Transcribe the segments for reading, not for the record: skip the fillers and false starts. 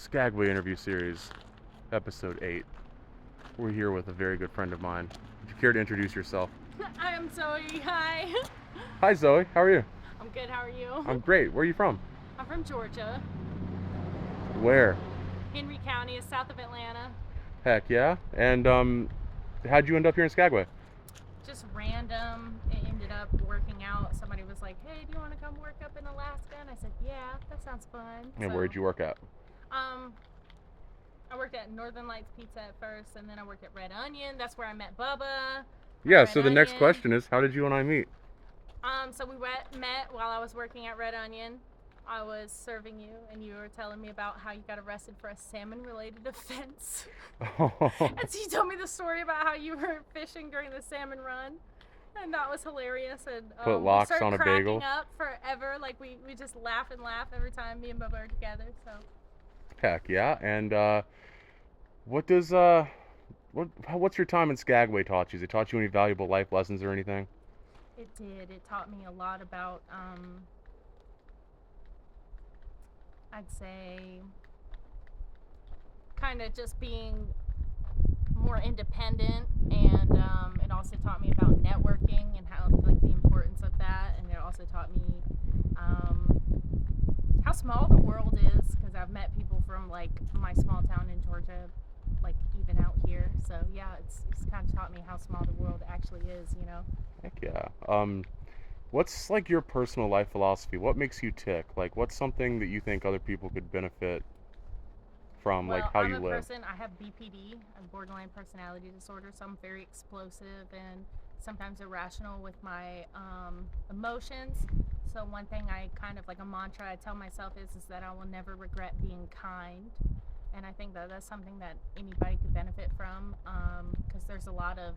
Skagway interview series, episode 8. We're here with a very good friend of mine. Would you care to introduce yourself? I'm Zoe. Hi. Hi Zoe, how are you? I'm good. How are you? I'm great. Where are you from? I'm from Georgia. Where? Henry County is south of Atlanta. Heck yeah. And how'd you end up here in Skagway? Just random. It ended up working out. Somebody was like, "Hey, do you want to come work up in Alaska?" And I said, "Yeah, that sounds fun." And where'd you work at? I worked at Northern Lights Pizza at first, and then I worked at Red Onion. That's where I met Bubba. Yeah, so the next question is, how did you and I meet? So we met while I was working at Red Onion. I was serving you, and you were telling me about how you got arrested for a salmon-related offense. And so you told me the story about how you were fishing during the salmon run, and that was hilarious. And Put locks we on a bagel. cracking up forever. Like we just laugh and laugh every time me and Bubba are together. So. Heck yeah. And what's your time in Skagway taught you? Has it taught you any valuable life lessons or anything? It did. It taught me a lot about, I'd say, kind of just being more independent, and it also taught me about networking and how, like, the importance of that, and it also taught me how small the world is, because I've met people from, like, my small town in Georgia, like, even out here. So yeah, it's kind of taught me how small the world actually is, you know. Heck yeah. What's like your personal life philosophy? What makes you tick? Like, what's something that you think other people could benefit from, like how you live? I have BPD, borderline personality disorder, so I'm very explosive and sometimes irrational with my emotions. So one thing I kind of, like a mantra I tell myself is that I will never regret being kind. And I think that that's something that anybody could benefit from, because there's a lot of,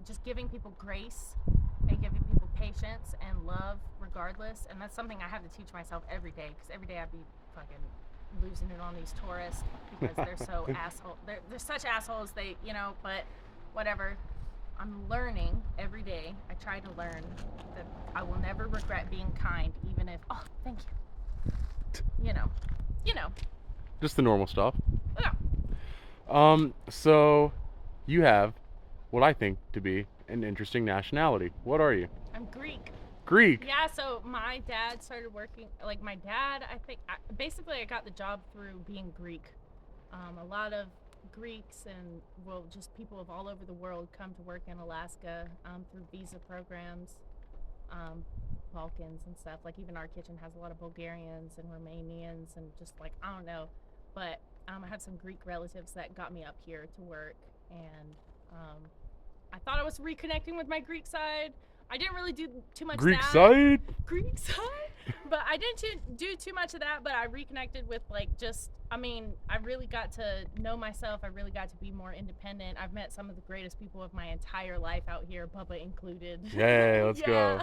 just giving people grace and giving people patience and love regardless. And that's something I have to teach myself every day, because every day I'd be fucking losing it on these tourists because they're so asshole. They're such assholes. But whatever. I'm learning every day. I try to learn that I will never regret being kind, even if, oh, thank you. You know. Just the normal stuff. Yeah. So you have what I think to be an interesting nationality. What are you? I'm Greek. Greek? Yeah, so my dad started working, like my dad, basically I got the job through being Greek. A lot of Greeks and, well, just people of all over the world come to work in Alaska through visa programs, Balkans and stuff. Like even our kitchen has a lot of Bulgarians and Romanians and just like, I don't know. But I have some Greek relatives that got me up here to work, and I thought I was reconnecting with my Greek side. I didn't really do too much Greek of that. side? Greek side? But I didn't do too much of that, but I reconnected with, like, I really got to know myself. I really got to be more independent. I've met some of the greatest people of my entire life out here, Bubba included. Yay, let's go.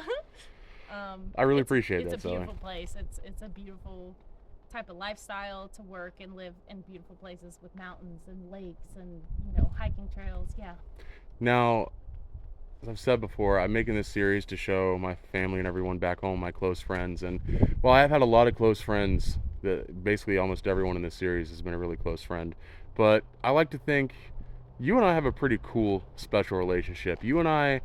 I really appreciate that, It's a Zoe. beautiful place. It's a beautiful type of lifestyle to work and live in beautiful places with mountains and lakes and, hiking trails. Yeah. Now, as I've said before, I'm making this series to show my family and everyone back home, my close friends. And well, I've had a lot of close friends. That basically almost everyone in this series has been a really close friend. But I like to think you and I have a pretty cool, special relationship. You and I,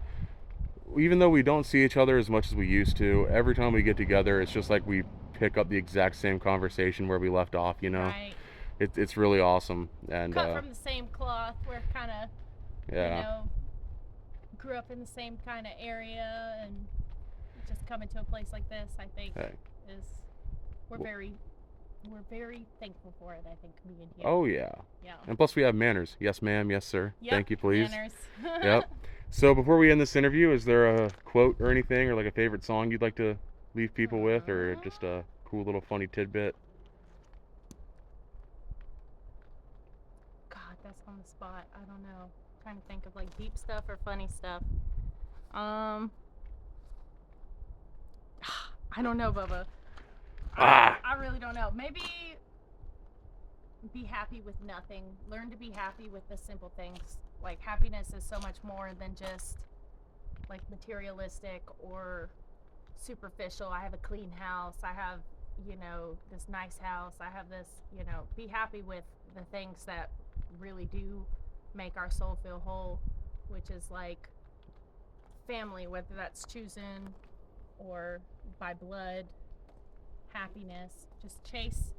even though we don't see each other as much as we used to, every time we get together, it's just like we pick up the exact same conversation where we left off, Right. It's really awesome. And cut from the same cloth. We're kind of, yeah. Grew up in the same kind of area, and just coming to a place like this, I think, we're very thankful for it. I think being here. Oh yeah. Yeah. And plus we have manners. Yes, ma'am. Yes, sir. Yep. Thank you, please. Manners. Yep. So before we end this interview, is there a quote or anything, or like a favorite song you'd like to leave people with, or just a cool little funny tidbit? God, that's on the spot. I don't know. I'm trying to think of like deep stuff or funny stuff. I don't know, Bubba. I really don't know. Maybe be happy with nothing. Learn to be happy with the simple things. Like, happiness is so much more than just like materialistic or superficial. I have a clean house. I have you know, this nice house. I have this, you know, be happy with the things that really do make our soul feel whole, which is like family, whether that's chosen or by blood, happiness. Just chase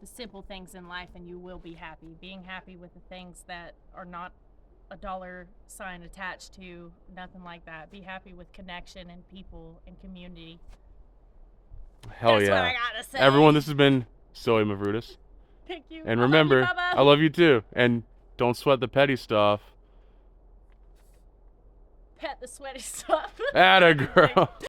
the simple things in life and you will be happy. Being happy with the things that are not a dollar sign attached to, nothing like that. Be happy with connection and people and community. Hell That's what yeah. I gotta say. Everyone, this has been Soy Mavrutis. Thank you. And I love you, remember, Bubba. I love you too. And don't sweat the petty stuff. Pet the sweaty stuff. Atta girl.